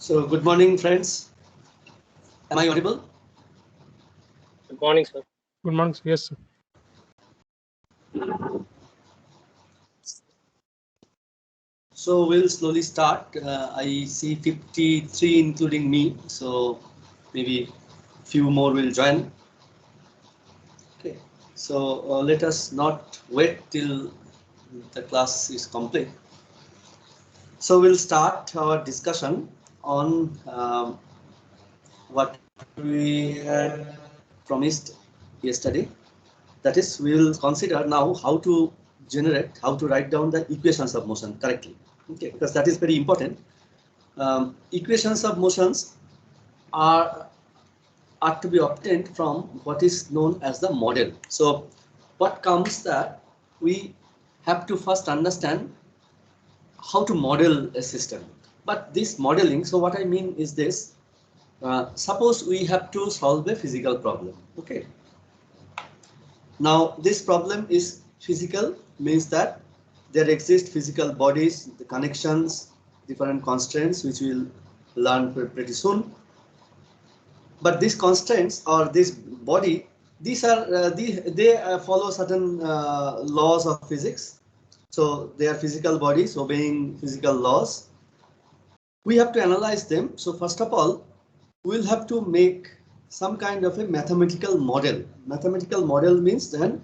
So good morning, friends. Am I audible? Good morning, sir. Good morning. Yes, sir. So we'll slowly start. I see 53, including me. So maybe few more will join. Okay. So let us not wait till the class is complete. So we'll start our discussion on what we had promised yesterday. That is, we will consider now how to generate, how to write down the equations of motion correctly. Okay, because that is very important. Equations of motions are to be obtained from what is known as the model. So what comes that we have to first understand how to model a system. But this modeling, so what I mean is this, suppose we have to solve a physical problem. Okay. Now this problem is physical, means that there exist physical bodies, the connections, different constraints, which we'll learn pretty soon. But these constraints or this body, these are they follow certain laws of physics. So they are physical bodies obeying physical laws. We have to analyze them. So first of all, we'll have to make some kind of a mathematical model. Mathematical model means then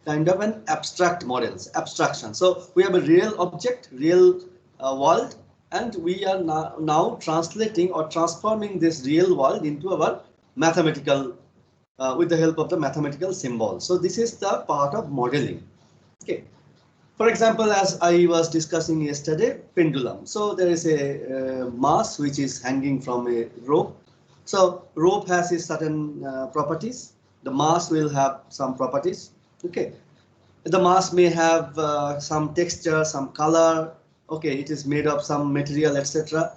kind of an abstract models, abstraction. So we have a real object, real world, and we are now translating or transforming this real world into our mathematical with the help of the mathematical symbol. So this is the part of modeling. Okay. For example, as I was discussing yesterday, pendulum. So there is a mass which is hanging from a rope. So rope has its certain properties. The mass will have some properties. Okay. The mass may have some texture, some color. Okay, it is made of some material, etc.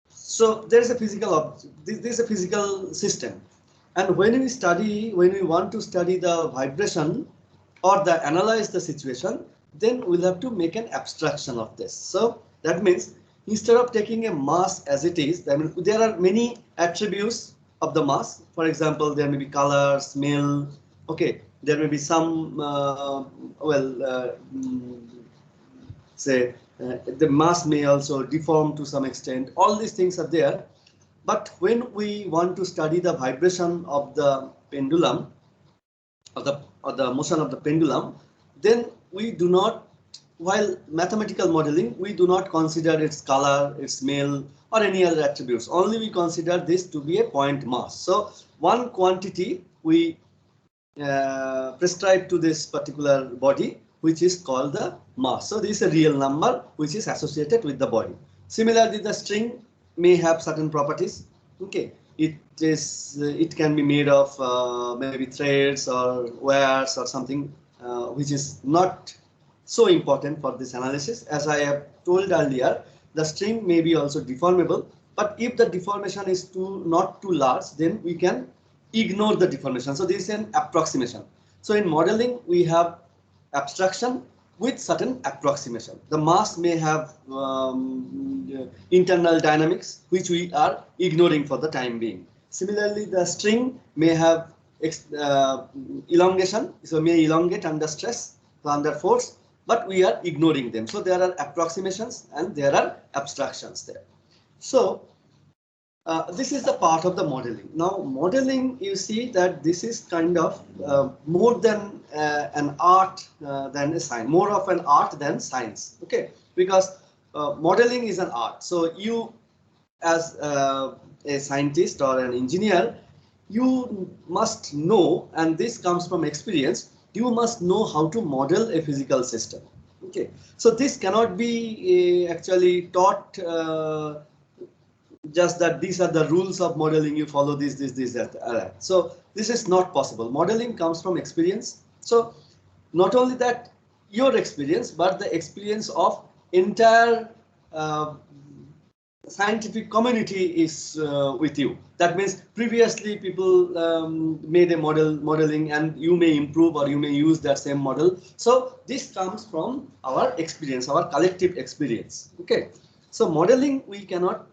So there is a physical object. This is a physical system. And when we want to study the vibration or analyze the situation, then we'll have to make an abstraction of this. So that means instead of taking a mass as it is, I mean, there are many attributes of the mass. For example, there may be color, smell. Okay, there may be some say the mass may also deform to some extent. All these things are there. But when we want to study the vibration of the pendulum, or the motion of the pendulum, then we do not, while mathematical modeling, we do not consider its color, its smell, or any other attributes. Only we consider this to be a point mass. So one quantity we prescribe to this particular body, which is called the mass. So this is a real number which is associated with the body. Similarly, the string may have certain properties. Okay, it can be made of maybe threads or wires or something which is not so important for this analysis. As I have told earlier, the string may be also deformable, but if the deformation is not too large, then we can ignore the deformation. So this is an approximation. So in modeling, we have abstraction with certain approximation. The mass may have internal dynamics, which we are ignoring for the time being. Similarly, the string may have elongation, so may elongate under stress, under force, but we are ignoring them. So there are approximations and there are abstractions there. So this is the part of the modeling. Now, modeling, you see that this is kind of more than an art than a science, more of an art than science. Okay, because modeling is an art. So you, as a scientist or an engineer, you must know, and this comes from experience, you must know how to model a physical system. Okay, so this cannot be actually taught just that these are the rules of modeling, you follow this, that. So this is not possible. Modeling comes from experience. So not only that, your experience, but the experience of entire scientific community is with you. That means previously people made a modeling and you may improve or you may use that same model. So this comes from our experience, our collective experience. Okay. So modeling we cannot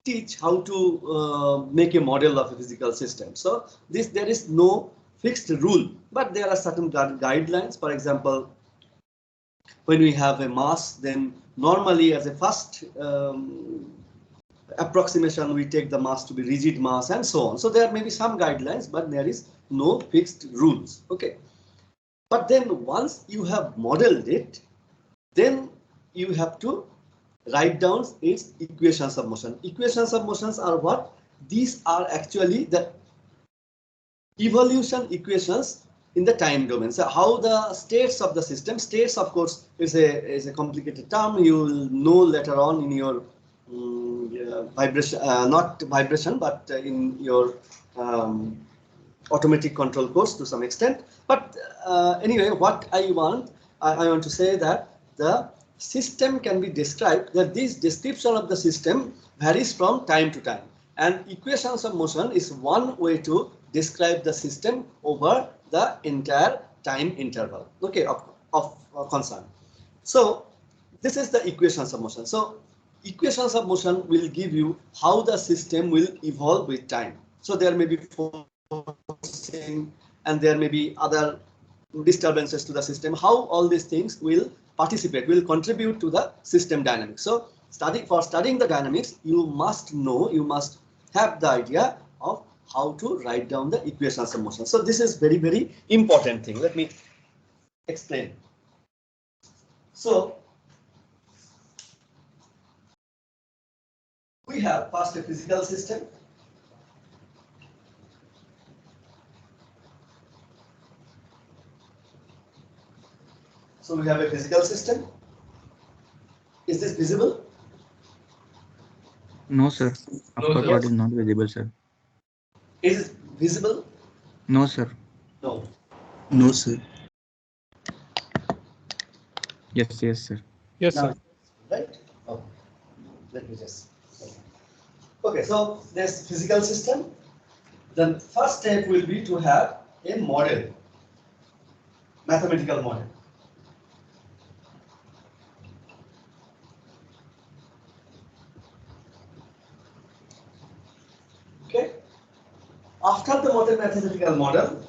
teach how to make a model of a physical system. So there is no fixed rule, but there are certain guidelines. For example, when we have a mass, then normally as a first approximation, we take the mass to be rigid mass and so on. So there may be some guidelines, but there is no fixed rules. Okay. But then once you have modeled it, then you have to write down its equations of motion. Equations of motions are what? These are actually the evolution equations in the time domain. So how the states of the system, states of course is a complicated term. You will know later on in your vibration, not vibration, but in your automatic control course to some extent. But anyway, what I want to say that the system can be described, that this description of the system varies from time to time, and equations of motion is one way to describe the system over the entire time interval, okay, of concern. So this is the equations of motion. So equations of motion will give you how the system will evolve with time. So there may be forcing and there may be other disturbances to the system, how all these things will participate, will contribute to the system dynamics. So for studying the dynamics, you must know, you must have the idea of how to write down the equations of motion. So this is very, very important thing. Let me explain. So we have first a physical system. So we have a physical system. Is this visible? No, sir. Upper No, part is not visible, sir. Is it visible? No, sir. No. No, sir. Yes, yes, sir. Yes, Now, sir. right? Oh, let me just. Okay, so there's physical system. The first step will be to have a model, mathematical model. Okay. After the mathematical model,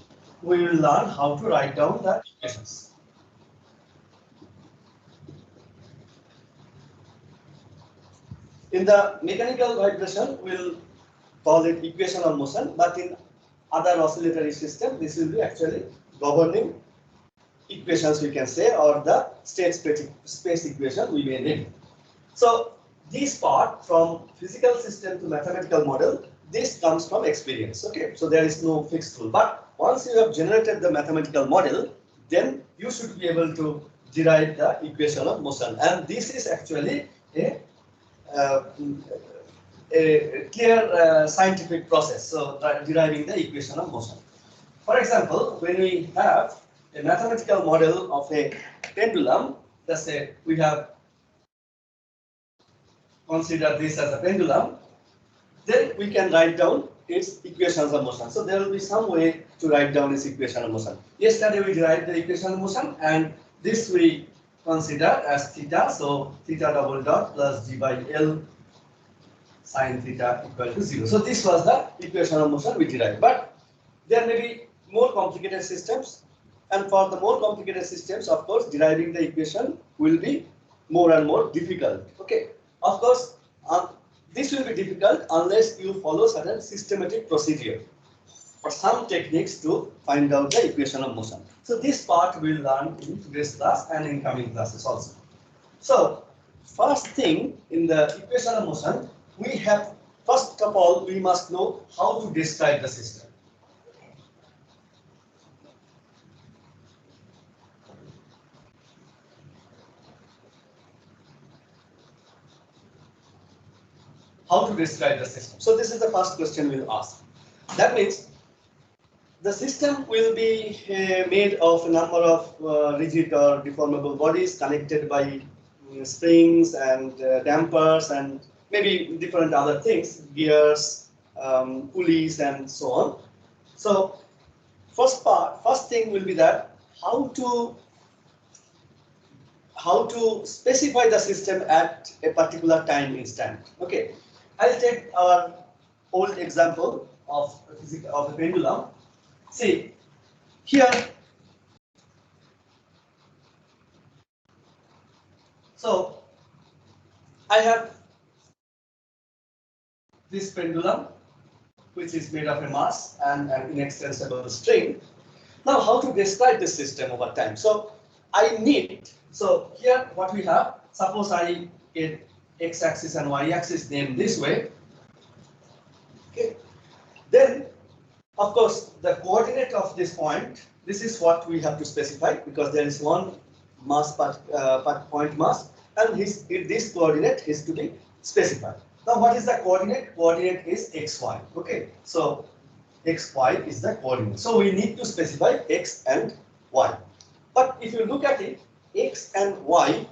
we will learn how to write down the equations. In the mechanical vibration, we'll call it equation of motion, but in other oscillatory system, this will be actually governing equations, we can say, or the state space equation we may name. So this part from physical system to mathematical model, this comes from experience. Okay, so there is no fixed rule. But once you have generated the mathematical model, then you should be able to derive the equation of motion, and this is actually a clear scientific process. So deriving the equation of motion. For example, when we have a mathematical model of a pendulum, let's say we have considered this as a pendulum, then we can write down its equations of motion. So there will be some way to write down its equation of motion. Yesterday we derived the equation of motion, and this we consider as theta. So theta double dot plus g by L sine theta equal to 0. So this was the equation of motion we derived. But there may be more complicated systems, and for the more complicated systems, of course, deriving the equation will be more and more difficult. Okay, of course, this will be difficult unless you follow certain systematic procedure or some techniques to find out the equation of motion. So this part we will learn in today's class and in coming classes also. So first thing in the equation of motion, we have, first of all, we must know how to describe the system. How to describe the system. So this is the first question we'll ask. That means the system will be made of a number of rigid or deformable bodies connected by springs and dampers and maybe different other things, gears, pulleys, and so on. So first thing will be that how to specify the system at a particular time instant. Okay, I'll take our old example of a pendulum. See, here, so I have this pendulum, which is made of a mass and an inextensible string. Now, how to describe this system over time? So I need, so here what we have, suppose I get x-axis and y-axis named this way. Okay. Then, of course, the coordinate of this point, this is what we have to specify because there is one mass per point mass, and this coordinate is to be specified. Now, what is the coordinate? Coordinate is xy. Okay, so xy is the coordinate. So we need to specify x and y. But if you look at it, x and y,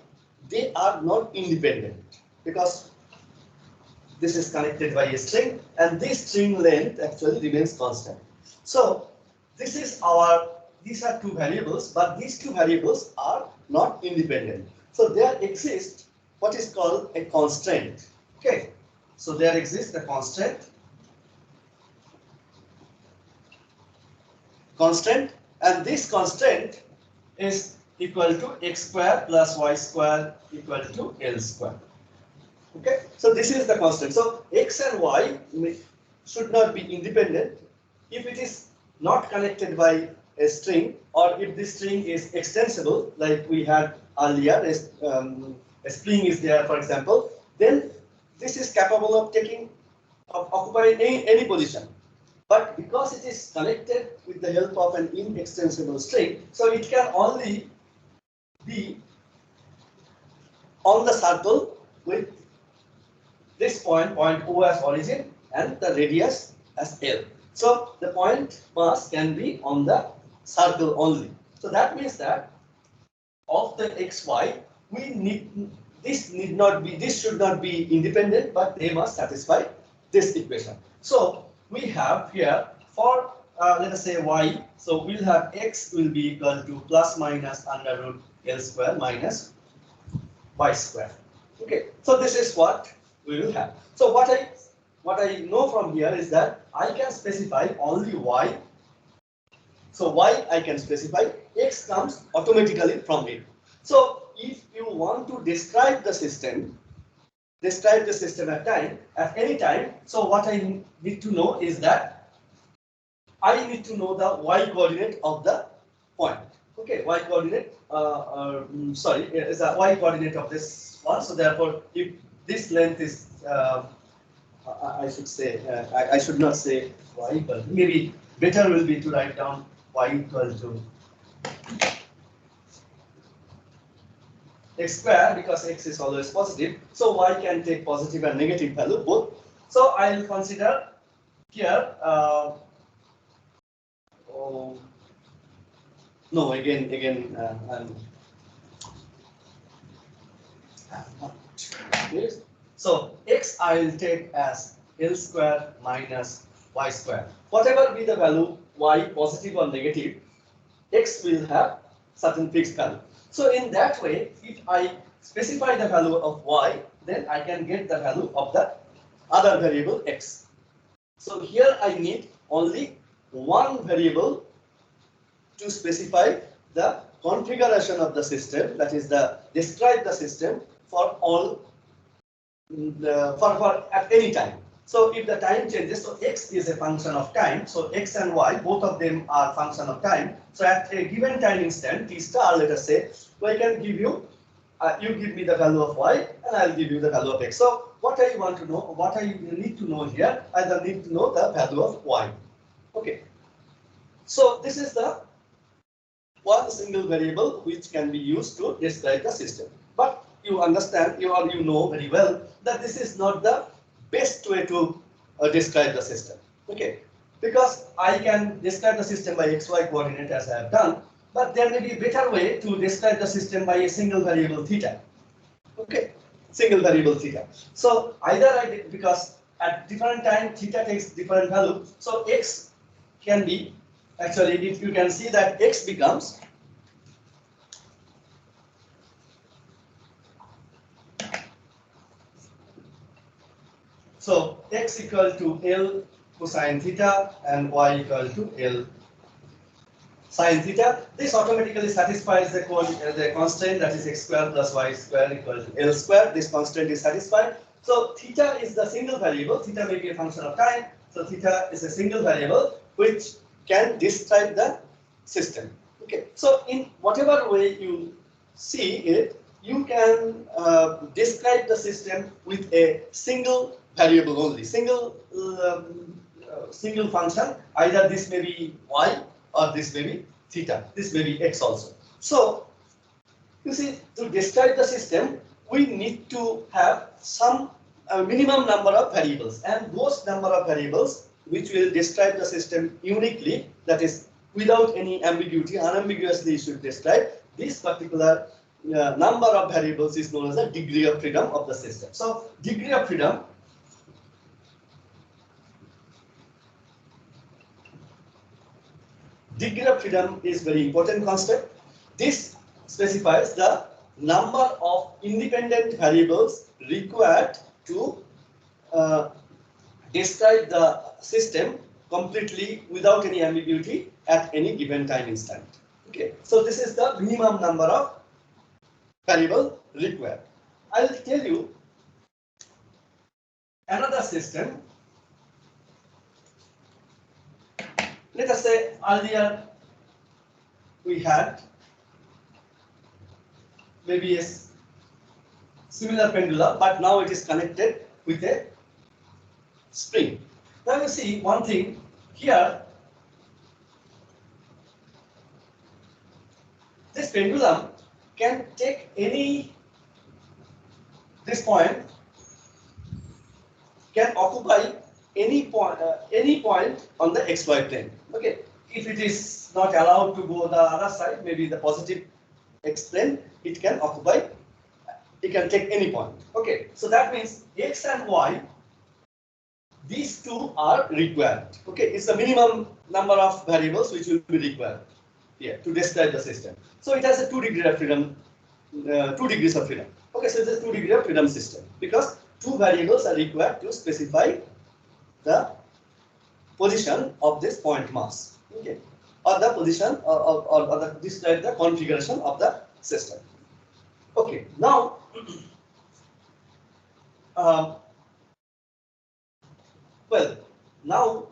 they are not independent because this is connected by a string, and this string length actually remains constant. So this is these are two variables, but these two variables are not independent. So there exists what is called a constraint. Okay, so there exists a constant, and this constant is equal to x square plus y square equal to L square. Okay, so this is the constant. So x and y should not be independent. If it is not connected by a string, or if this string is extensible, like we had earlier, a string is there, for example, then this is capable of occupying any position. But because it is connected with the help of an inextensible string, so it can only be on the circle with this point O as origin and the radius as L. So the point mass can be on the circle only. So that means that of the xy, this should not be independent, but they must satisfy this equation. So we have here for let us say y, so we'll have x will be equal to plus minus under root L square minus y square. Okay, so this is what we will have. So what I know from here is that I can specify only y. So y I can specify, x comes automatically from it. So if you want to describe the system at any time, so what I need to know is that I need to know the y coordinate of the point. Okay, y coordinate, is the y coordinate of this one. So therefore, if this length is, I should say, I should not say y, but maybe better will be to write down y equal to x square, because x is always positive. So y can take positive and negative value both. So I will consider here. No, again, yes. So x I will take as L square minus y square. Whatever be the value, y positive or negative, x will have certain fixed value. So in that way, if I specify the value of y, then I can get the value of the other variable x. So here I need only one variable to specify the configuration of the system, that is describe the system for all for at any time. So if the time changes, so x is a function of time, so x and y, both of them are function of time. So at a given time instant, t star, let us say, I can give you, you give me the value of y, and I'll give you the value of x. So what I want to know, what I need to know here, I need to know the value of y. Okay. So this is the one single variable which can be used to describe the system. But you understand, you know very well that this is not the best way to describe the system. Okay, because I can describe the system by xy coordinate as I have done, but there may be a better way to describe the system by a single variable theta. Okay, single variable theta. So either because at different time theta takes different value, so x can be, actually if you can see that x becomes So x equal to L cosine theta and y equal to L sine theta. This automatically satisfies the constraint, that is x square plus y square equal to L square. This constraint is satisfied. So theta is the single variable. Theta may be a function of time. So theta is a single variable which can describe the system. Okay. So in whatever way you see it, you can describe the system with a single variable only, single function. Either this may be y or this may be theta, this may be x also. So you see, to describe the system, we need to have some minimum number of variables, and those number of variables which will describe the system uniquely, that is without any ambiguity, unambiguously you should describe this particular number of variables is known as the degree of freedom of the system. So degree of freedom is very important concept. This specifies the number of independent variables required to describe the system completely without any ambiguity at any given time instant. Okay, so this is the minimum number of variable required. I will tell you another system. Let us say earlier we had maybe a similar pendulum, but now it is connected with a spring. Now you see one thing here. This pendulum can take this point can occupy any point on the xy plane. Okay, if it is not allowed to go the other side, maybe the positive x plane, it can occupy. It can take any point. Okay, so that means x and y, these two are required. Okay, it's the minimum number of variables which will be required here to describe the system. So it has a 2 degrees of freedom. Okay, so it's a 2 degrees of freedom system because two variables are required to specify the position of this point mass. Okay, or the position or describe the configuration of the system. Okay, now well, now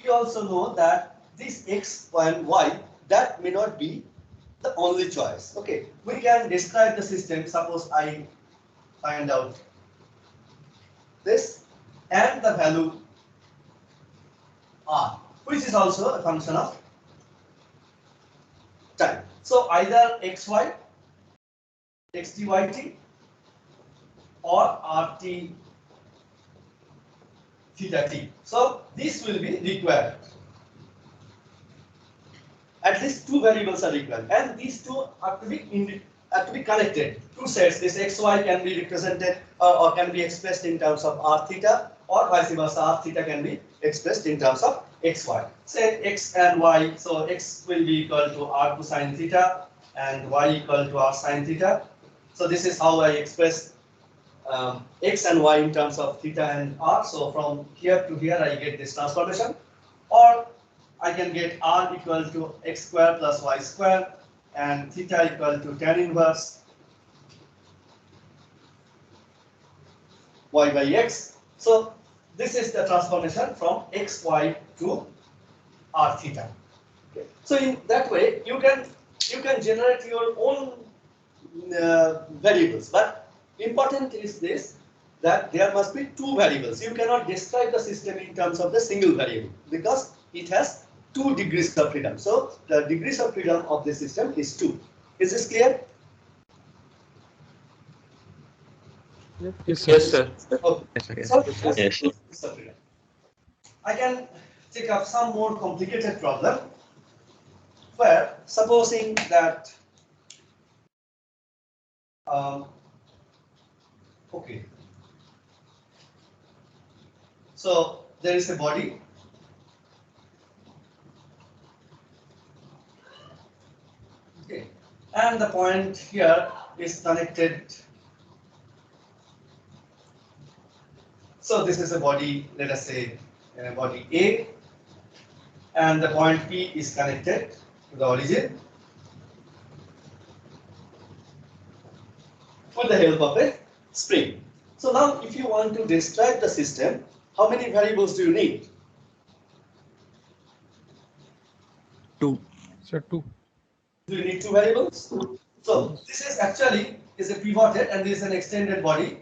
we also know that this x and y, that may not be the only choice. Okay, we can describe the system. Suppose I find out this and the value r, which is also a function of time. So either xy, xt yt, or rt theta t. So this will be required. At least two variables are required, and these two have to be connected. Two sets. This xy can be represented or can be expressed in terms of r theta, or vice versa. R theta can be expressed in terms of xy. Say x and y. So x will be equal to r cosine theta, and y equal to r sine theta. So this is how I express x and y in terms of theta and r. So from here to here I get this transformation, or I can get r equal to x square plus y square and theta equal to tan inverse y by x. So this is the transformation from xy to r theta. Okay. So in that way you can generate your own variables, but important is this, that there must be two variables. You cannot describe the system in terms of the single variable because it has 2 degrees of freedom. So the degrees of freedom of the system is 2. Is this clear? Yes, sir. Okay. Yes, sir. Yes. So it has Yes. 2 degrees of freedom. I can take up some more complicated problem where supposing that okay. So there is a body. Okay. And the point here is connected So this is a body, let us say body A, and the point P is connected to the origin with the help of a spring. So now if you want to describe the system, how many variables do you need? 2. Sir, 2. Do you need 2 variables? So this is actually is a pivoted and this is an extended body.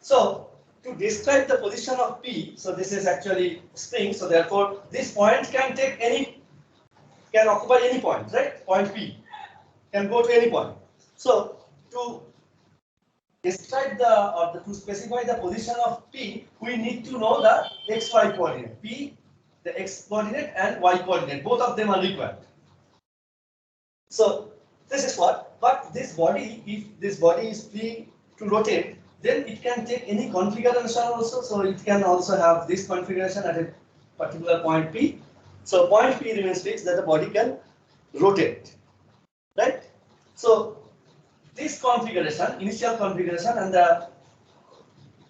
So to describe the position of P, so this is actually spring, so therefore this point can occupy any point, right? Point P can go to any point. So to describe to specify the position of P, we need to know the XY coordinate. P, the X coordinate and Y coordinate, both of them are required. So this is what, but this body, if this body is free to rotate, then it can take any configuration also. So it can also have this configuration at a particular point P. So point P remains fixed that the body can rotate, right? So this configuration, initial configuration and the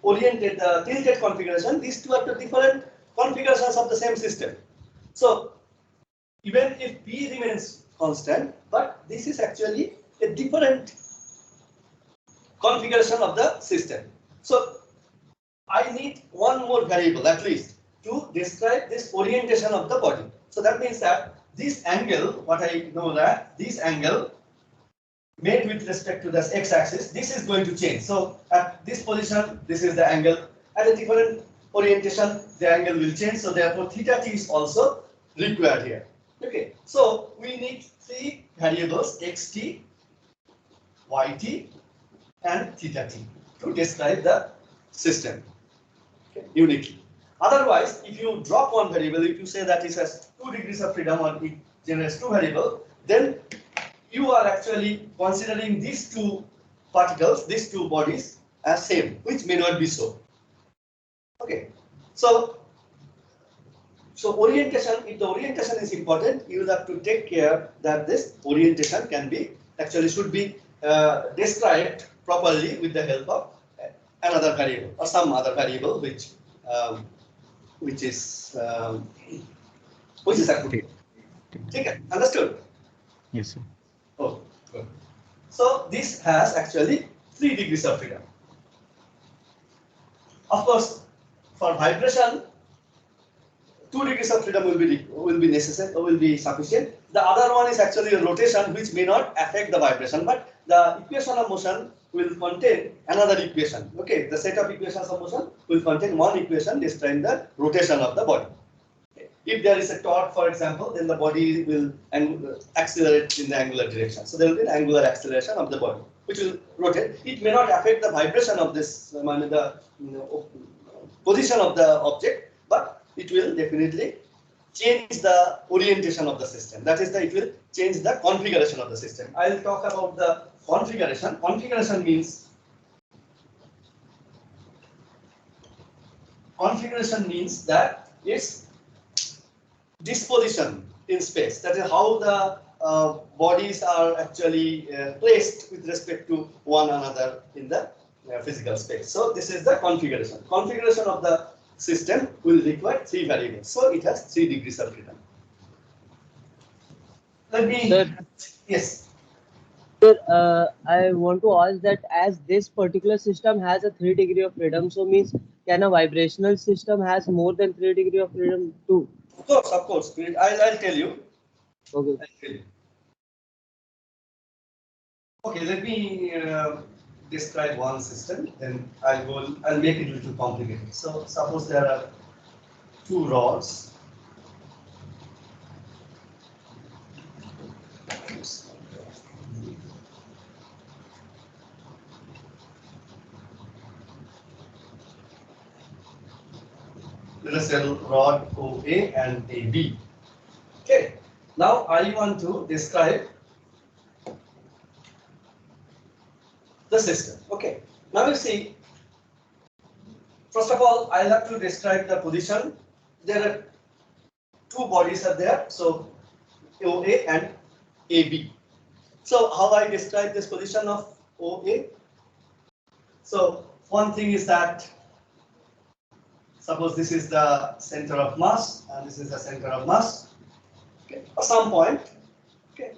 oriented, tilted configuration, these two are the different configurations of the same system. So even if P remains constant, but this is actually a different configuration of the system. So I need one more variable at least to describe this orientation of the body. So that means that this angle, what I know that this angle made with respect to this x-axis, this is going to change. So at this position, this is the angle. At a different orientation, the angle will change. So therefore, theta t is also required here. Okay, so we need 3 variables xt, yt, and theta t to describe the system uniquely. Otherwise, if you drop one variable, if you say that it has 2 degrees of freedom or it generates 2 variables, then you are actually considering these 2 particles, these 2 bodies as same, which may not be so. Okay, so orientation, if the orientation is important, you have to take care that this orientation can be, actually should be described properly with the help of another variable or some other variable which is applicable. Okay, understood? Yes, sir. Oh, good. So this has actually 3 degrees of freedom. Of course, for vibration, 2 degrees of freedom will be necessary or will be sufficient. The other one is actually a rotation which may not affect the vibration, but the equation of motion will contain another equation. Okay, the set of equations of motion will contain one equation describing the rotation of the body. If there is a torque, for example, then the body will accelerate in the angular direction. So there will be an angular acceleration of the body, which will rotate. It may not affect the vibration of this, the position of the object, but it will definitely change the orientation of the system. That is, it will change the configuration of the system. I will talk about the configuration. Configuration means that its disposition in space. That is how the bodies are actually placed with respect to one another in the physical space. So this is the configuration. Configuration of the system will require 3 variables. So it has 3 degrees of freedom. Let me. Sir, yes. Sir, I want to ask that as this particular system has a 3 degree of freedom, so means can a vibrational system has more than 3 degree of freedom too? Of course. I'll tell you. Okay. I'll tell you. Okay, let me describe one system, then I'll make it a little complicated. So suppose there are 2 rods. Let us say rod OA and AB. Okay. Now I want to describe the system. Okay. Now you see, first of all, I'll have to describe the position. There are 2 bodies are there, so OA and AB. So how I describe this position of OA? So one thing is that suppose this is the center of mass and this is the center of mass. Okay, at some point. Okay,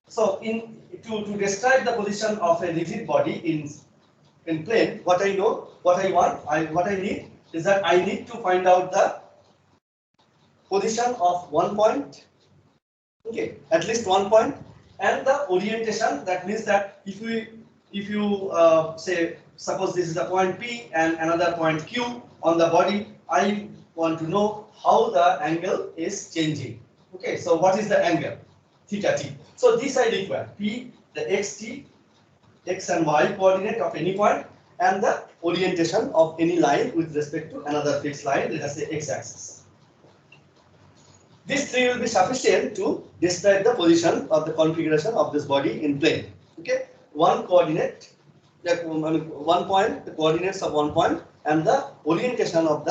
so to describe the position of a rigid body in plane, what I know, what I need is that I need to find out the position of one point. Okay, at least one point, and the orientation. That means that if you say, suppose this is a point P and another point Q on the body, I want to know how the angle is changing. Okay, so what is the angle? Theta t. So this I require P, the x and y coordinate of any point, and the orientation of any line with respect to another fixed line, let us say x-axis. These three will be sufficient to describe the position of the configuration of this body in plane. Okay, one coordinate, one point, the coordinates of one point, and the orientation of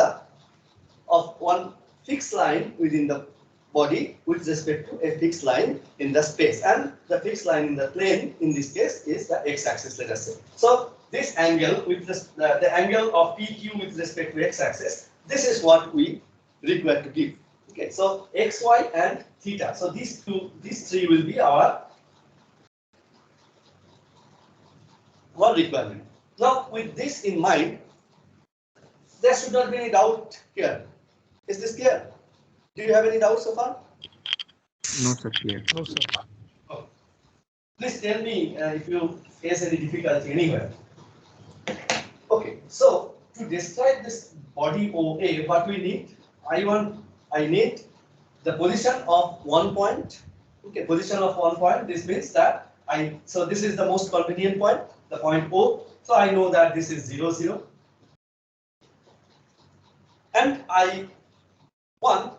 one fixed line within the body with respect to a fixed line in the space, and the fixed line in the plane in this case is the x-axis, let us say. So this angle with the angle of PQ with respect to x-axis, this is what we require to give. Okay, so x, y, and theta. So these three will be our requirement. Now, with this in mind, there should not be any doubt here. Is this clear? Do you have any doubts so far? No, sir. Clear. No, sir. Oh. Please tell me if you face any difficulty anywhere. Okay, so to describe this body OA, what we need, I need the position of one point. Okay, position of one point. This means that so this is the most convenient point, the point O. So I know that this is 0, 0. And I want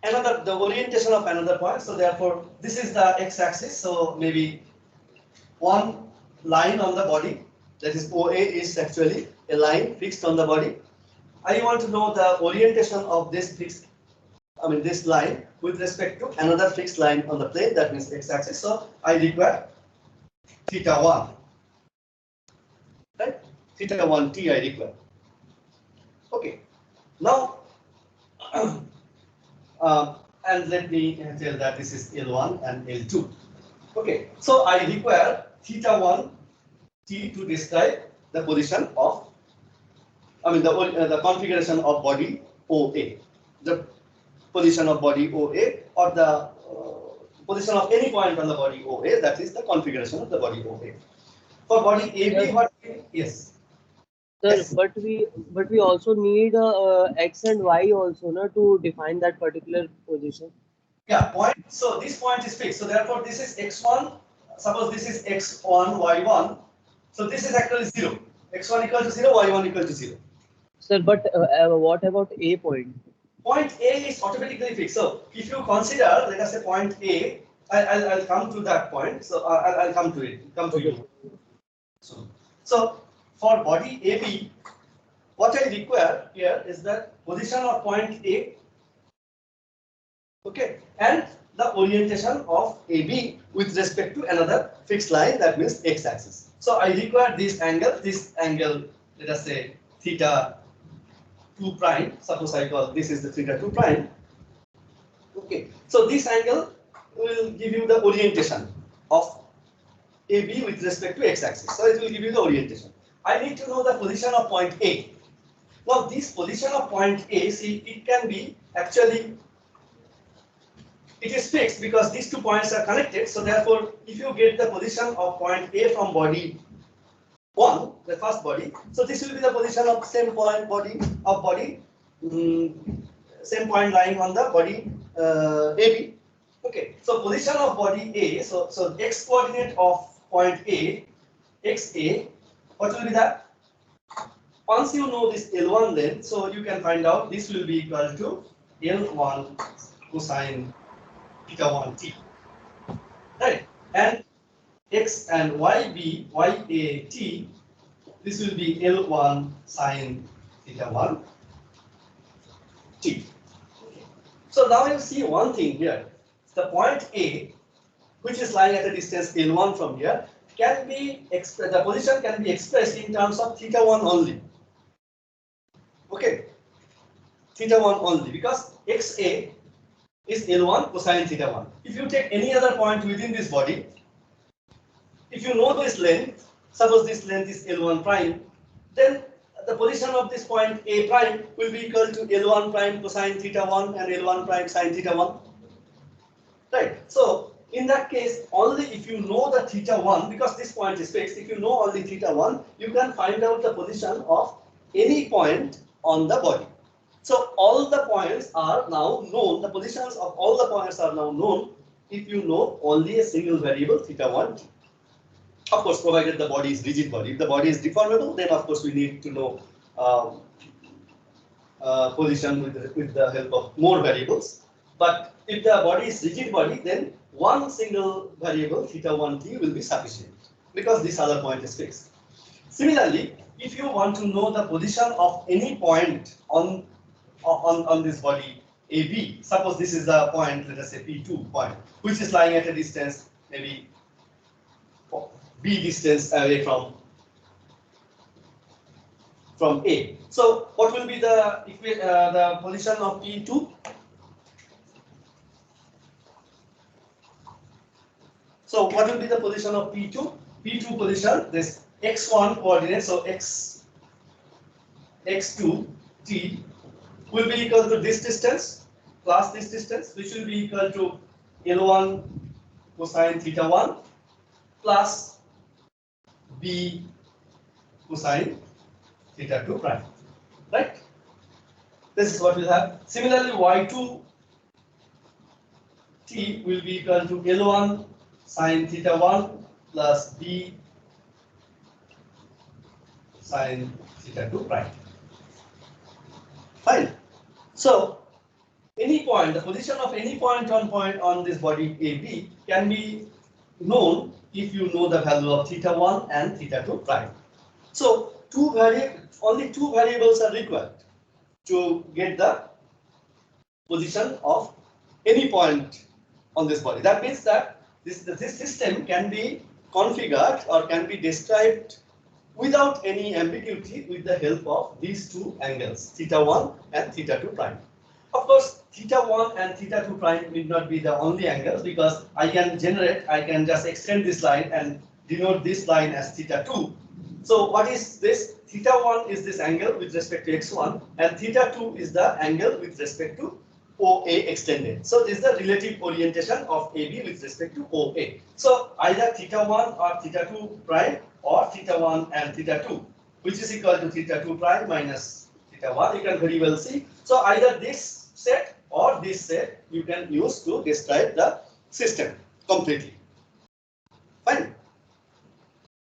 the orientation of another point. So therefore, this is the x-axis. So maybe one line on the body, that is OA, is actually a line fixed on the body. I want to know the orientation of this this line with respect to another fixed line on the plane, that means x-axis. So I require theta 1, right? Theta 1 t I require. Okay, now and let me tell that this is L1 and L2. Okay, so I require theta 1 t to describe the position of the configuration of body OA, the position of body OA, or the position of any point on the body OA, that is the configuration of the body OA. For body AB, what? Yes. Sir, Yes. but we also need x and y also, na, to define that particular position. Yeah, point. So this point is fixed. So therefore, this is x1. Suppose this is x1, y1. So this is actually 0. x1 equal to 0, y1 equal to 0. Sir, but what about a point? Point A is automatically fixed. So if you consider, let us say point A, I'll come to that point. So I'll come to it. Come to you. So for body AB, what I require here is the position of point A. Okay, and the orientation of AB with respect to another fixed line, that means x-axis. So I require this angle, let us say theta 2 prime. Suppose I call this is the theta 2 prime. Okay, so this angle will give you the orientation of AB with respect to x-axis. So it will give you the orientation. I need to know the position of point A. Now this position of point A, see, it can be actually, it is fixed because these 2 points are connected. So therefore, if you get the position of point A from body 1, the first body, so this will be the position of same point same point lying on the body AB. Okay, so position of body A, so x coordinate of point A, XA, what will be that? Once you know this L1 length, so you can find out this will be equal to L1 cosine theta 1 t, right? And x and YAT, this will be L1 sine theta 1 t. So now you see one thing here. The point A, which is lying at a distance L1 from here, the position can be expressed in terms of theta 1 only. Okay, theta 1 only, because XA is L1 cosine theta 1. If you take any other point within this body, if you know this length, suppose this length is L1 prime, then the position of this point A prime will be equal to L1 prime cosine theta 1 and L1 prime sine theta 1. Right. So in that case, only if you know the theta 1, because this point is fixed, if you know only theta 1, you can find out the position of any point on the body. So all the points are now known, the positions of all the points are now known if you know only a single variable theta 1. Of course, provided the body is rigid body. If the body is deformable, then of course we need to know position with the help of more variables. But if the body is rigid body, then one single variable theta 1t will be sufficient because this other point is fixed. Similarly, if you want to know the position of any point on this body AB, suppose this is the point, let us say P2 point, which is lying at a distance maybe B distance away from A. So what will be the position of P2? So what will be the position of P2? P2 position, this x1 coordinate, so x2 t will be equal to this distance plus this distance, which will be equal to L1 cosine theta 1 plus B cosine theta 2 prime, right? This is what we'll have. Similarly, y2 t will be equal to L1 sine theta 1 plus B sine theta 2 prime. Fine. So any point, the position of any point on this body AB can be known if you know the value of theta 1 and theta 2 prime. So only two variables are required to get the position of any point on this body. That means that this system can be configured or can be described without any ambiguity with the help of these two angles, theta 1 and theta 2 prime. Of course, theta 1 and theta 2 prime need not be the only angles, because I can just extend this line and denote this line as theta 2. So what is this? Theta 1 is this angle with respect to x1, and theta 2 is the angle with respect to OA extended. So this is the relative orientation of AB with respect to OA. So either theta 1 or theta 2 prime, or theta 1 and theta 2, which is equal to theta 2 prime minus theta 1, you can very well see. So either this set or this set you can use to describe the system completely. Fine.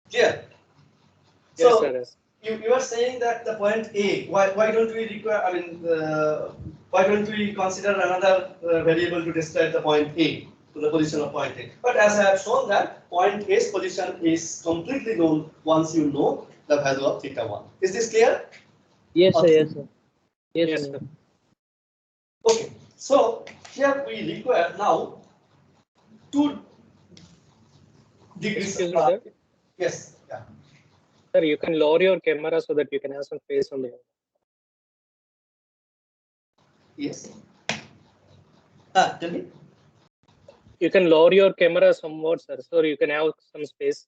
Clear? Yes, So sir. Yes. you are saying that the point A, why don't we require, why don't we consider another variable to describe the point A, to the position of point A? But as I have shown that point A's position is completely known once you know the value of theta 1. Is this clear? Yes, sir. Okay. Yes, sir. Yes, sir. sir. Okay. So here we require now 2 degrees. Excuse me, sir. Yes. Yeah. Sir, you can lower your camera so that you can have some space on the. Yes. Tell me. You can lower your camera somewhat, sir, so you can have some space.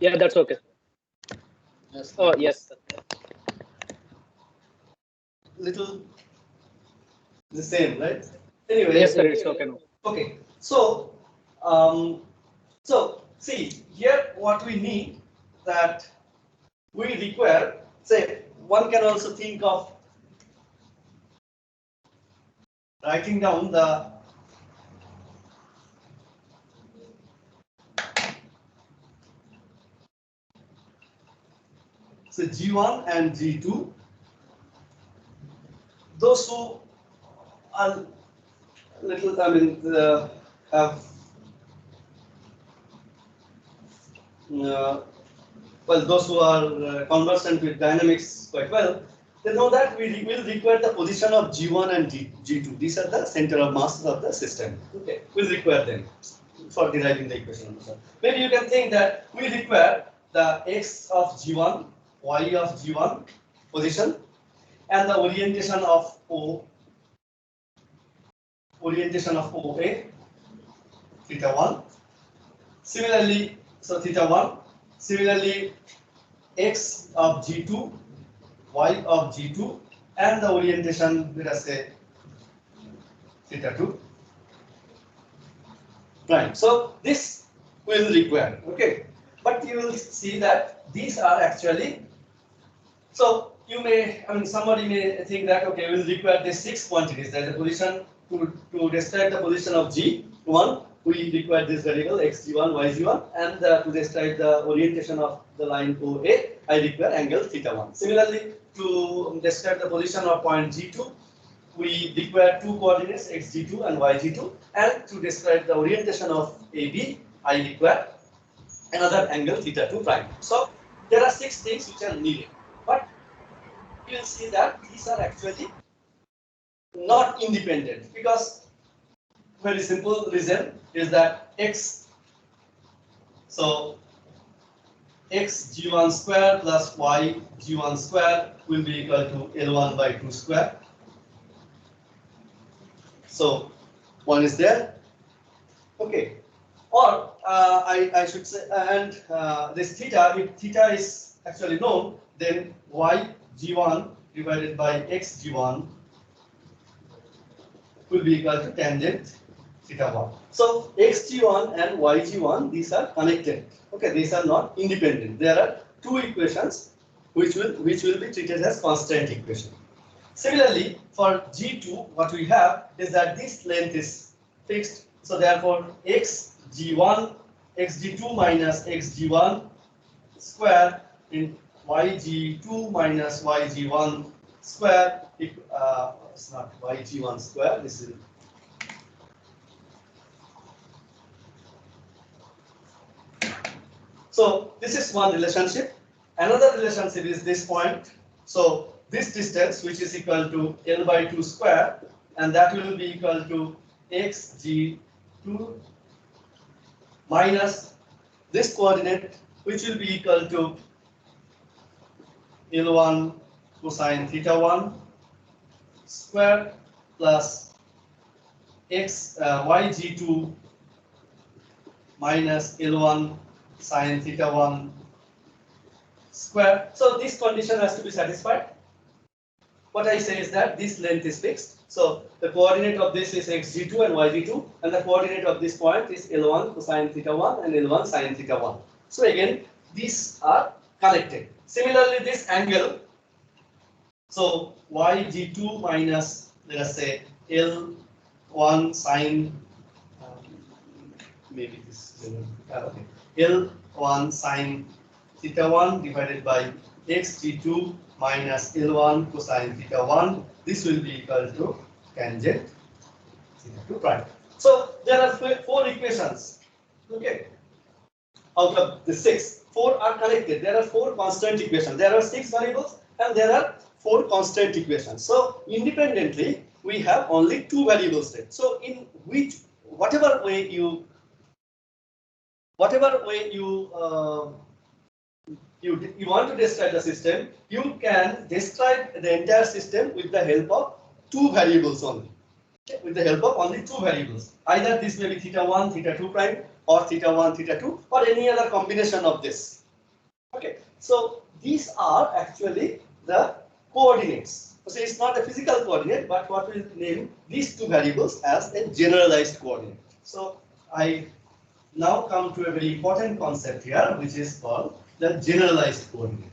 Yeah, that's okay. Yes. Oh, yes, sir. Little the same, right? Anyway. Yes, sir. It's okay now. Okay. So, so see here what we need, that we require, say, one can also think of writing down the G1 and G2. Those who are little, have well, those who are conversant with dynamics quite well, they know that we will require the position of G1 and G2. These are the center of masses of the system. Okay, we'll require them for deriving the equation. Maybe you can think that we require the x of G1, y of G1, position, and the orientation of OA, theta 1. Similarly, so theta 1. Similarly, x of G2, y of G2, and the orientation, let us say, theta 2. Right. So this will require, okay. But you will see that these are actually, so you may, somebody may think that, okay, we will require these 6 quantities. There is a position to describe the position of G1, we require this variable xg1, yg1, and to describe the orientation of the line OA, I require angle theta 1. Similarly, to describe the position of point G2, we require 2 coordinates xg2 and yg2, and to describe the orientation of AB, I require another angle theta 2 prime. So there are 6 things which are needed, but you will see that these are actually not independent, because very simple reason is that x, so x g1 square plus y g1 square will be equal to L1 by 2 square. So one is there, okay, or I should say, and this theta, if theta is actually known, then y g1 divided by x g1 will be equal to tangent theta 1. So xg1 and yg1, these are connected. Okay, these are not independent. There are 2 equations which will be treated as constant equation. Similarly, for G2, what we have is that this length is fixed. So therefore, xg1, xg2 minus xg1 square in yg2 minus yg1 square. It's not yg1 square. This is so this is one relationship. Another relationship is this point. So this distance, which is equal to L by 2 square, and that will be equal to xg2 minus this coordinate, which will be equal to L1 cosine theta 1 square plus yg2 minus L1 sine theta 1 square. So this condition has to be satisfied. What I say is that this length is fixed. So the coordinate of this is xg2 and yg2, and the coordinate of this point is L1 cosine theta 1 and L1 sine theta 1. So again, these are connected. Similarly, this angle, so yg2 minus, let us say, L1 sine, maybe this, okay, L1 sine theta 1 divided by xg2 minus L1 cosine theta 1. This will be equal to tangent theta 2 prime. So there are 4 equations. Okay. Out of the 6, 4 are connected. There are 4 constant equations. There are 6 variables and there are 4 constant equations. So independently, we have only 2 variables there. So in whatever way you you want to describe the system, you can describe the entire system with the help of 2 variables only. Okay? With the help of only 2 variables. Either this may be theta 1, theta 2 prime, or theta 1, theta 2, or any other combination of this. Okay, so these are actually the coordinates. So it's not a physical coordinate, but what we name these 2 variables as a generalized coordinate. So I now come to a very important concept here, which is called the generalized coordinate.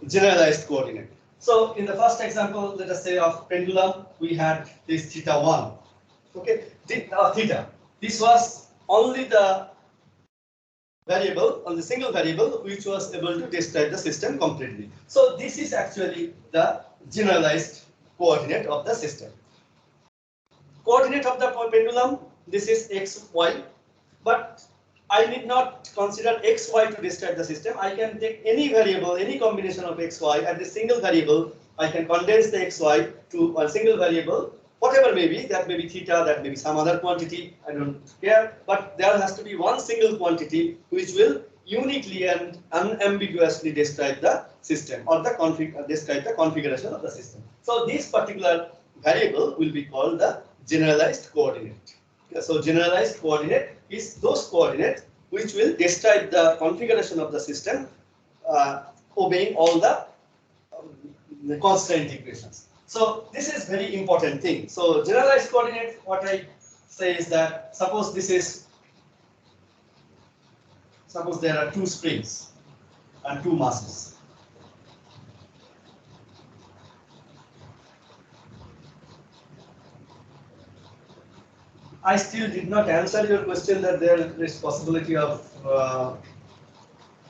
Generalized coordinate. So in the first example, let us say of pendulum, we had this theta 1. Okay, theta. This was only the variable, on the single variable, which was able to describe the system completely. So this is actually the generalized coordinate of the system. Coordinate of the pendulum, this is x, y, but I need not consider x, y to describe the system. I can take any variable, any combination of x, y, and the single variable I can condense the xy to a single variable, whatever may be, that may be theta, that may be some other quantity, I don't care, but there has to be one single quantity which will uniquely and unambiguously describe the system or describe the configuration of the system. So this particular variable will be called the generalized coordinate. So generalized coordinate is those coordinates which will describe the configuration of the system obeying all the constraint equations. So this is very important thing. So generalized coordinate, what I say is that suppose there are two springs and two masses. I still did not answer your question that there is possibility of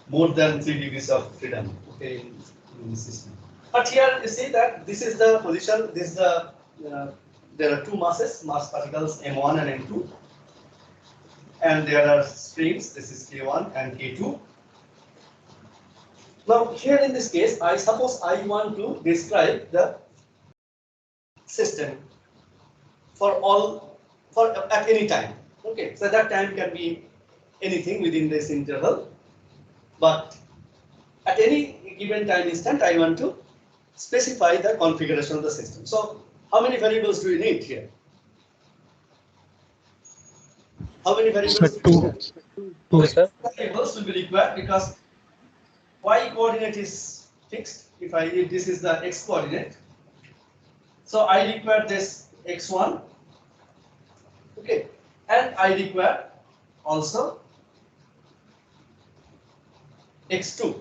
more than 3 degrees of freedom, okay, in the system. But here you see that this is the position. This is the there are two mass particles M1 and M2, and there are springs. This is K1 and K2. Now here in this case, I suppose I want to describe the system at any time. Okay, so that time can be anything within this interval, but at any given time instant, I want to specify the configuration of the system. So how many variables do you need here? How many variables? Two, sir. Variables will be required because y coordinate is fixed. If this is the x coordinate, so I require this x1, okay, and I require also x2,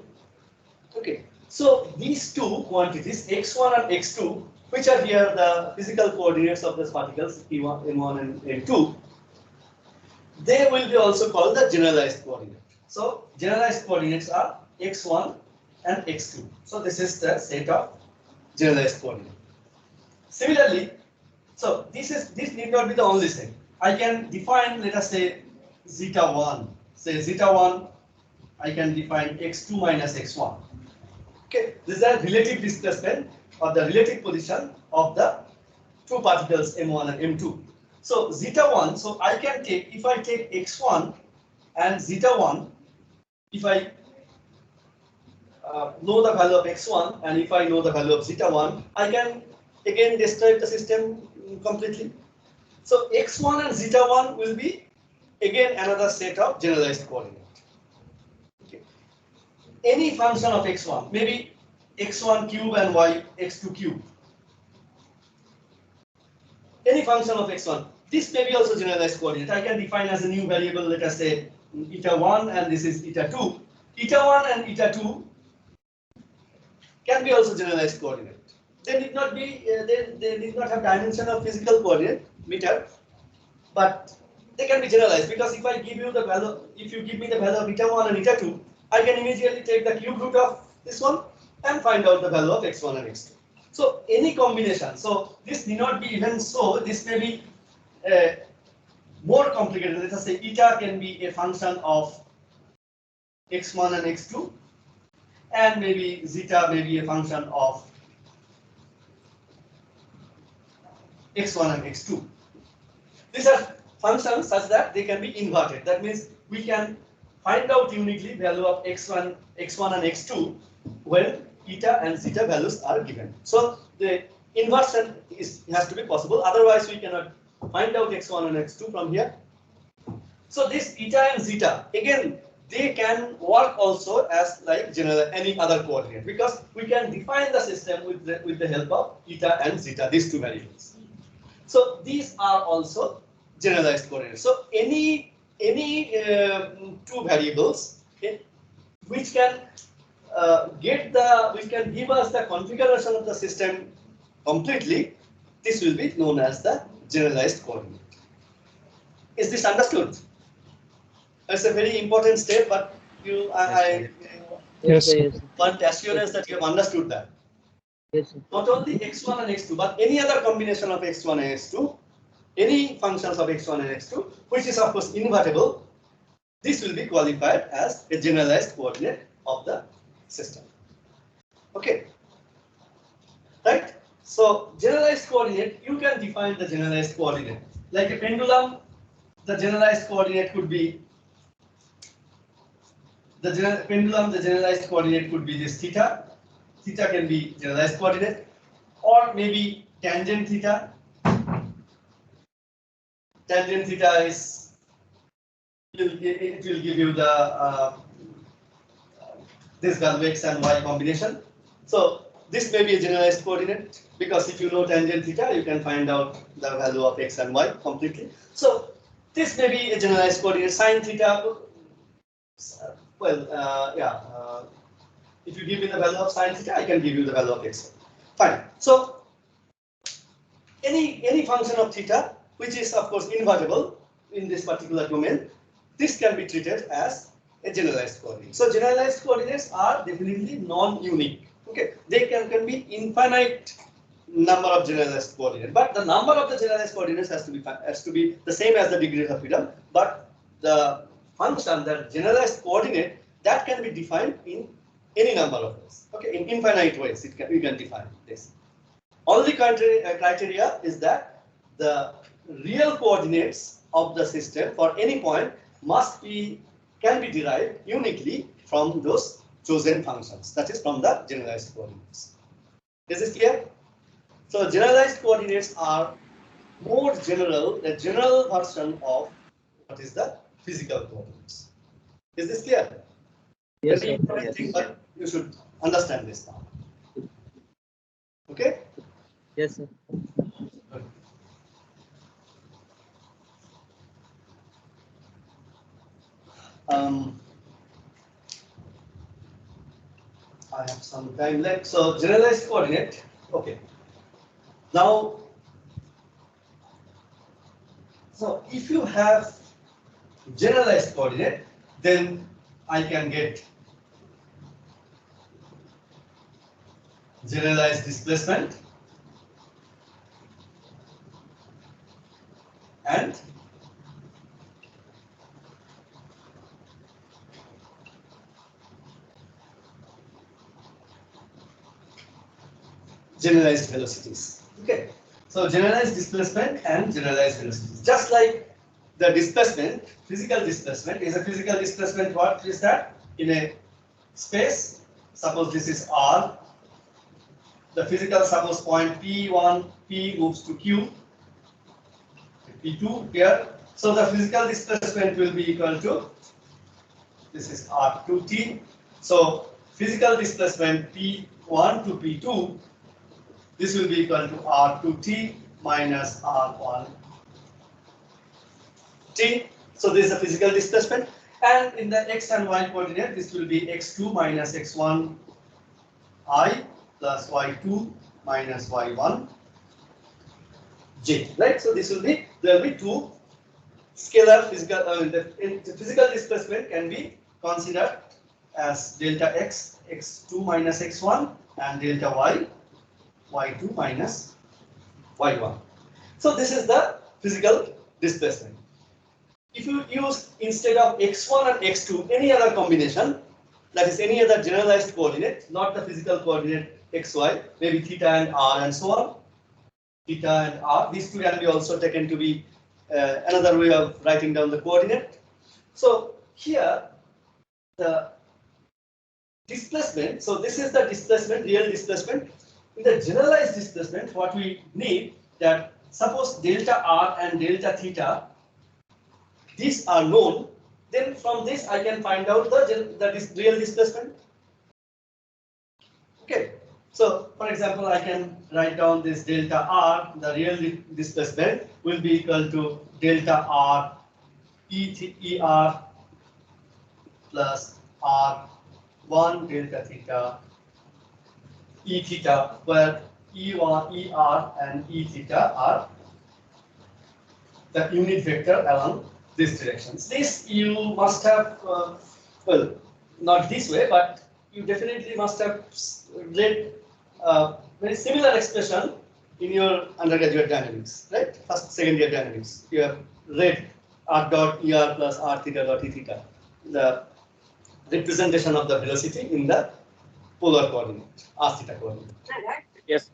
okay. So these two quantities, x1 and x2, which are here the physical coordinates of the particles P1, M1 and M2, they will be also called the generalized coordinate. So generalized coordinates are x1 and x2. So this is the set of generalized coordinate. Similarly, so this need not be the only set. I can define, let us say, zeta 1. Say zeta 1, I can define x2 minus x1. Okay, this is a relative displacement or the relative position of the two particles M1 and M2. So zeta 1, so I can take, if I take x1 and zeta 1, if I know the value of x1 and if I know the value of zeta 1, I can again describe the system completely. So x1 and zeta 1 will be again another set of generalized coordinate. Okay. Any function of x1, maybe x1 cube and x2 cube. Any function of x1. This may be also generalized coordinate. I can define as a new variable, let us say eta 1 and this is eta 2. Eta 1 and eta 2 can be also generalized coordinate. They need not be, they need not have dimension of physical coordinate meter, but they can be generalized because if I give you the value, if you give me the value of eta 1 and eta 2, I can immediately take the cube root of this one and find out the value of x1 and x2. So any combination. So this need not be even so. This may be more complicated. Let us say eta can be a function of x1 and x2, and maybe zeta may be a function of x1 and x2. These are functions such that they can be inverted. That means we can find out uniquely value of x1 and x2 when eta and zeta values are given. So the inversion has to be possible. Otherwise, we cannot find out x1 and x2 from here. So this eta and zeta, again, they can work also as like any other coordinate because we can define the system with the help of eta and zeta, these two variables. So these are also generalized coordinates. So any two variables which can which can give us the configuration of the system completely, this will be known as the generalized coordinate. Is this understood? It's a very important step, but I Yes. want assurance that you have understood that. Yes. Not only x1 and x2, but any other combination of x1 and x2, any functions of x1 and x2, which is of course invertible, this will be qualified as a generalized coordinate of the system. Okay. So generalized coordinate, you can define the generalized coordinate. Like a pendulum, the generalized coordinate could be the generalized coordinate could be this theta. Theta can be generalized coordinate, or maybe tangent theta. Tangent theta is it will give you the this value x and y combination. So this may be a generalized coordinate, because if you know tangent theta, you can find out the value of x and y completely. So this may be a generalized coordinate. Sine theta, if you give me the value of sine theta, I can give you the value of x. Fine. So any function of theta, which is of course invertible in this particular domain, this can be treated as a generalized coordinate. So generalized coordinates are definitely non-unique. Okay, they can be infinite number of generalized coordinates, but the number of the generalized coordinates has to be the same as the degrees of freedom. But the function, the generalized coordinate, that can be defined in any number of ways. Okay, in infinite ways, we can define this. Only criteria is that the real coordinates of the system for any point can be derived uniquely from those chosen functions, that is from the generalized coordinates. Is this clear? So generalized coordinates are more general, a general version of what is the physical coordinates. Is this clear? Yes, Very sir. important thing, but you should understand this now. Okay? Yes, sir. Good. I have some time left. So generalized coordinate. Okay. Now, so if you have generalized coordinate, then I can get generalized displacement and generalized velocities. Okay, so generalized displacement and generalized velocities. Just like the displacement, physical displacement is a physical displacement. What is that? In a space, suppose this is R. The physical, suppose point P1, P moves to Q, P2 here. So the physical displacement will be equal to, this is R2T. So physical displacement P1 to P2, this will be equal to R2T minus R1T. So this is the physical displacement. And in the x and y coordinate, this will be x2 minus x1 I plus y2 minus y1 j. Right? So this will be, there will be two scalar physical, the physical displacement can be considered as delta x, x2 minus x1, and delta y, y2 minus y1. So this is the physical displacement. If you use, instead of x1 and x2, any other combination, that is any other generalized coordinate, not the physical coordinate xy, maybe theta and r and so on, theta and r, these two can be also taken to be another way of writing down the coordinate. So here, the displacement, so this is the displacement, real displacement. In the generalized displacement, what we need, that suppose delta r and delta theta, these are known, then from this I can find out the real displacement. Okay, so for example, I can write down this delta r, the real displacement will be equal to delta r er plus r1 delta theta e theta, where e1, er and e theta are the unit vector along these directions. This you must have, well, not this way, but you definitely must have read very similar expression in your undergraduate dynamics, right? First, second year dynamics. You have read r dot er plus r theta dot e theta, the representation of the velocity in the polar coordinate, r theta coordinate. Yes.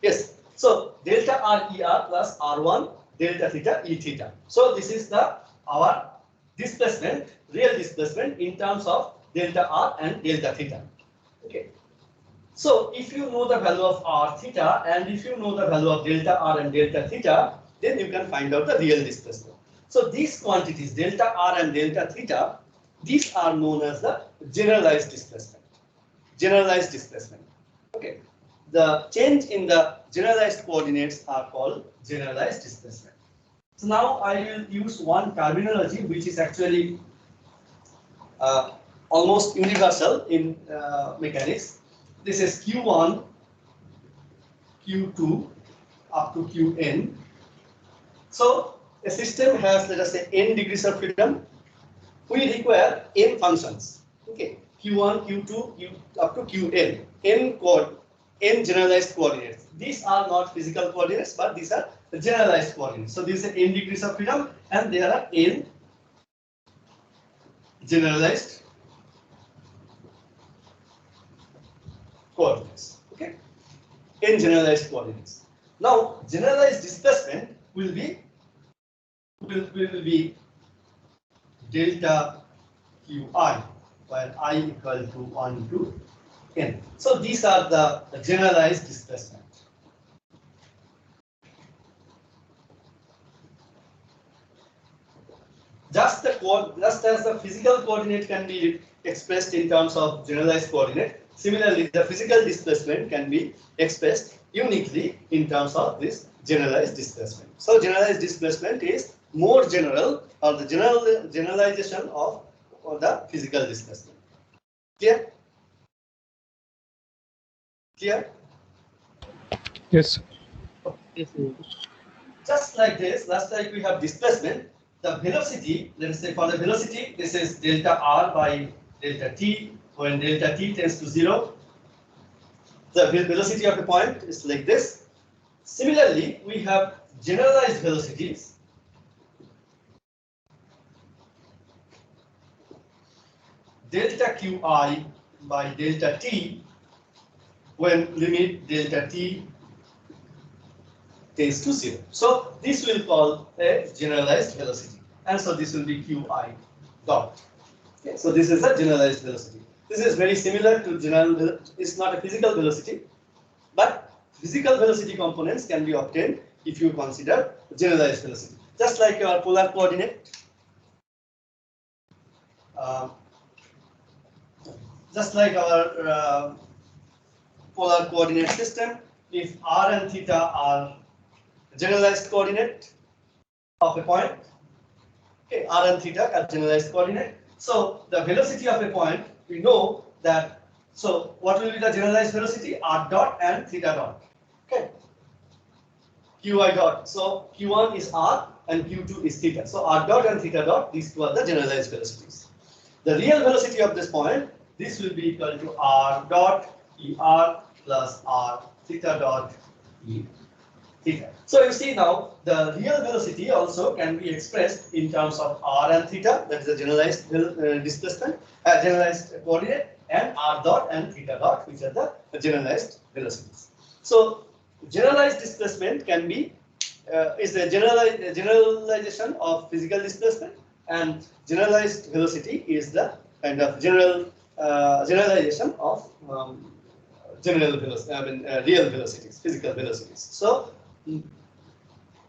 Yes. So delta r ER plus R1 delta theta E theta. So this is the our displacement, real displacement in terms of delta r and delta theta. Okay. So if you know the value of r theta and if you know the value of delta r and delta theta, then you can find out the real displacement. So these quantities delta r and delta theta, these are known as the generalized displacement. Generalized displacement. Okay. The change in the generalized coordinates are called generalized displacement. So now I will use one terminology which is actually almost universal in mechanics. This is Q1, Q2 up to Qn. So a system has, let us say, n degrees of freedom. We require n functions. Okay, Q1, Q2, up to Qn. N generalized coordinates. These are not physical coordinates, but these are generalized coordinates. So these are n degrees of freedom, and there are n generalized coordinates. Okay, n generalized coordinates. Now, generalized displacement will be delta qi, where I equal to 1 to n. So these are the generalized displacement. Just as the physical coordinate can be expressed in terms of generalized coordinate, similarly the physical displacement can be expressed uniquely in terms of this generalized displacement. So generalized displacement is more general, or the generalization of the physical displacement. Clear? Clear? Yes. Yes, sir. Just like this, just like we have displacement, the velocity, let us say for the velocity, this is delta r by delta t, when delta t tends to 0. The velocity of a point is like this. Similarly, we have generalized velocities. Delta qi by delta t when limit delta t tends to 0. So this will call a generalized velocity, and so this will be qi dot. Okay, so this is a generalized velocity. This is very similar to general. It's not a physical velocity, but physical velocity components can be obtained if you consider generalized velocity. Just like your polar coordinate. Just like our polar coordinate system, if r and theta are generalized coordinate of a point, okay, r and theta are generalized coordinate. So the velocity of a point, we know that. So what will be the generalized velocity? R dot and theta dot. Okay. Qi dot. So Q1 is r and Q2 is theta. So r dot and theta dot. These two are the generalized velocities. The real velocity of this point, this will be equal to r dot er plus r theta dot e theta. So you see now the real velocity also can be expressed in terms of r and theta, that is the generalized displacement, generalized coordinate, and r dot and theta dot, which are the generalized velocities. So generalized displacement can be is the generalization of physical displacement, and generalized velocity is the kind of generalization of general velocity, real velocities, physical velocities. So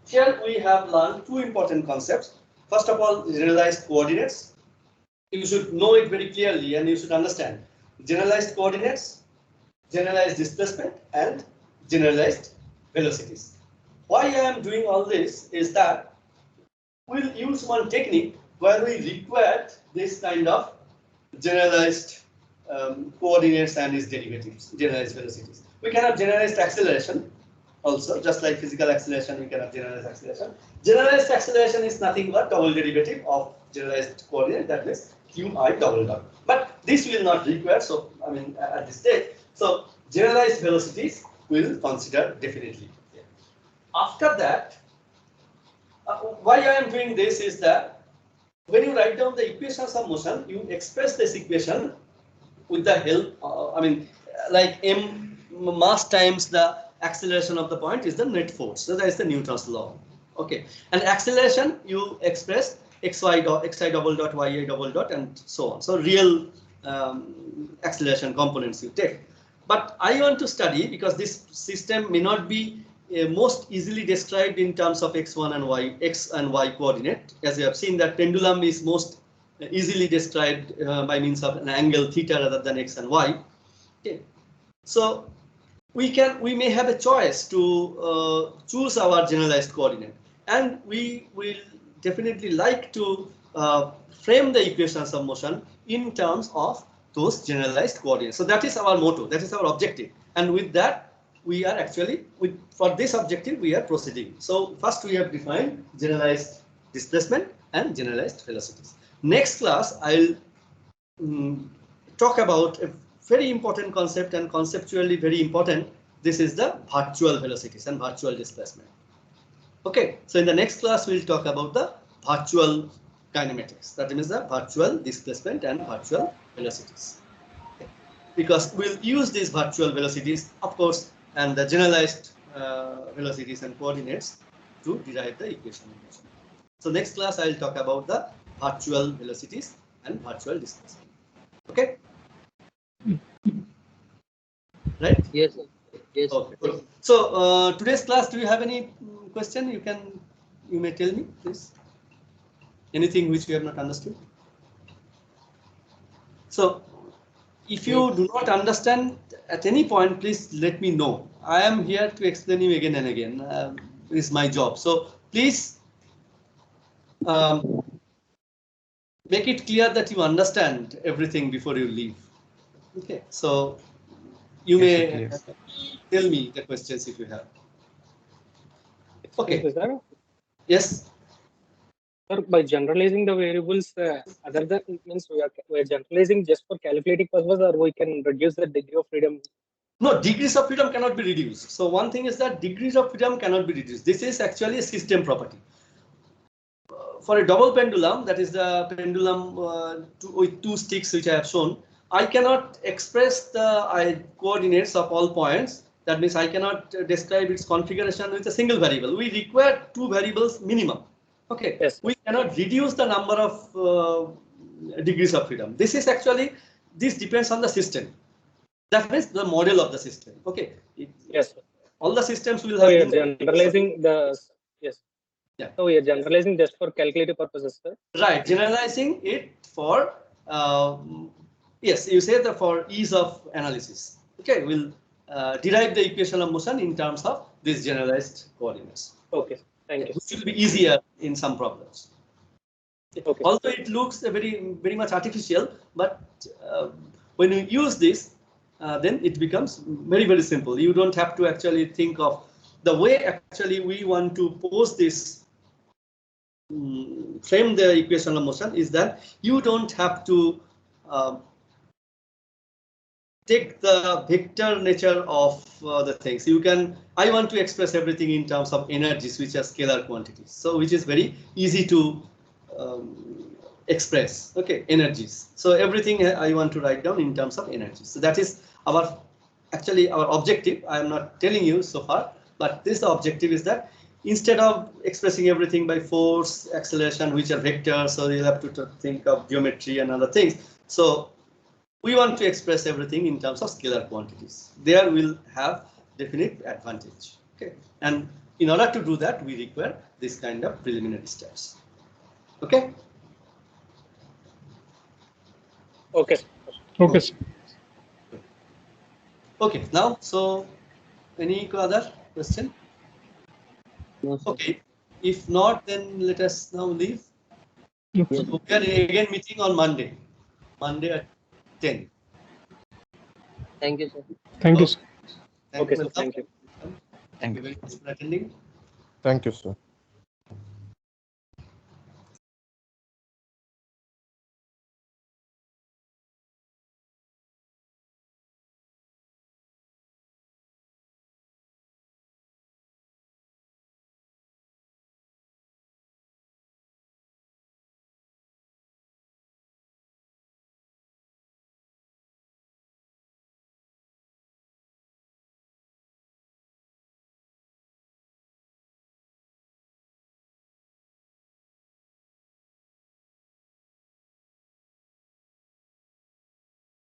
here we have learned two important concepts. First of all, generalized coordinates. You should know it very clearly, and you should understand generalized coordinates, generalized displacement, and generalized velocities. Why I am doing all this is that we'll use one technique where we require this kind of generalized coordinates and its derivatives, generalized velocities. We can have generalized acceleration also, just like physical acceleration, we can have generalized acceleration. Generalized acceleration is nothing but double derivative of generalized coordinate, that is qi double dot. But this will not require, so I mean at this stage, so generalized velocities will consider definitely. After that, why I am doing this is that when you write down the equations of motion, you express this equation with the help, like m mass times the acceleration of the point is the net force. So that is the Newton's law. Okay, and acceleration you express xi double dot, yi double dot, and so on. So real acceleration components you take. But I want to study, because this system may not be most easily described in terms of x1 and y, x and y coordinate. As you have seen, that pendulum is most easily described by means of an angle theta rather than x and y. Okay, so we may have a choice to choose our generalized coordinate, and we will definitely like to frame the equations of motion in terms of those generalized coordinates. So that is our motto, that is our objective, and with that we are actually, for this objective we are proceeding. So first we have defined generalized displacement and generalized velocities. Next class I'll talk about a very important concept, and conceptually very important. This is the virtual velocities and virtual displacement. Okay, so in the next class we'll talk about the virtual kinematics, that means the virtual displacement and virtual velocities. Okay. Because we'll use these virtual velocities, of course, and the generalized velocities and coordinates to derive the equation of motion. So next class I'll talk about the virtual velocities and virtual displacement. Okay, right? Yes, sir. Yes. Okay. Good. So today's class, do you have any question? You may tell me, please. Anything which you have not understood. So if you do not understand at any point, please let me know. I am here to explain you again and again. It's my job. So please make it clear that you understand everything before you leave. Okay. So you may tell me the questions if you have. Okay. Sir, Yes. sir, by generalizing the variables, other than means we are generalizing just for calculating purposes, or we can reduce the degree of freedom. No, degrees of freedom cannot be reduced. So one thing is that degrees of freedom cannot be reduced. This is actually a system property. For a double pendulum, that is the pendulum with two sticks which I have shown, I cannot express the coordinates of all points. That means I cannot describe its configuration with a single variable. We require two variables minimum. Okay, Yes. We cannot reduce the number of degrees of freedom. This is actually, this depends on the system. That means the model of the system. Okay. Yes. All the systems will So have. we are generalizing the yes. Yeah. So we are generalizing just for calculative purposes, sir. Right. Generalizing it for yes, you say that for ease of analysis. Okay, we'll derive the equation of motion in terms of these generalized coordinates. Okay. Thank you. Which will be easier in some problems. Okay. Although it looks very much artificial, but when you use this, then it becomes very simple. You don't have to actually think of the way actually we want to pose this, frame the equation of motion is that you don't have to take the vector nature of the things. You can, I want to express everything in terms of energies, which are scalar quantities. So which is very easy to express. Okay, energies. So everything I want to write down in terms of energies. So that is our actually our objective. I am not telling you so far, but this objective is that instead of expressing everything by force, acceleration, which are vectors, so you'll have to think of geometry and other things. So we want to express everything in terms of scalar quantities. There will have definite advantage. Okay, and in order to do that, we require this kind of preliminary steps. Okay. Okay. Okay, sir. Okay. Now, so any other question? No, sir. Okay. If not, then let us now leave. Yes. So we are again meeting on Monday. Monday at 10. Thank you, sir. Thank you, sir. Okay, sir. Thank you. Thank you very much for attending. Thank you, sir.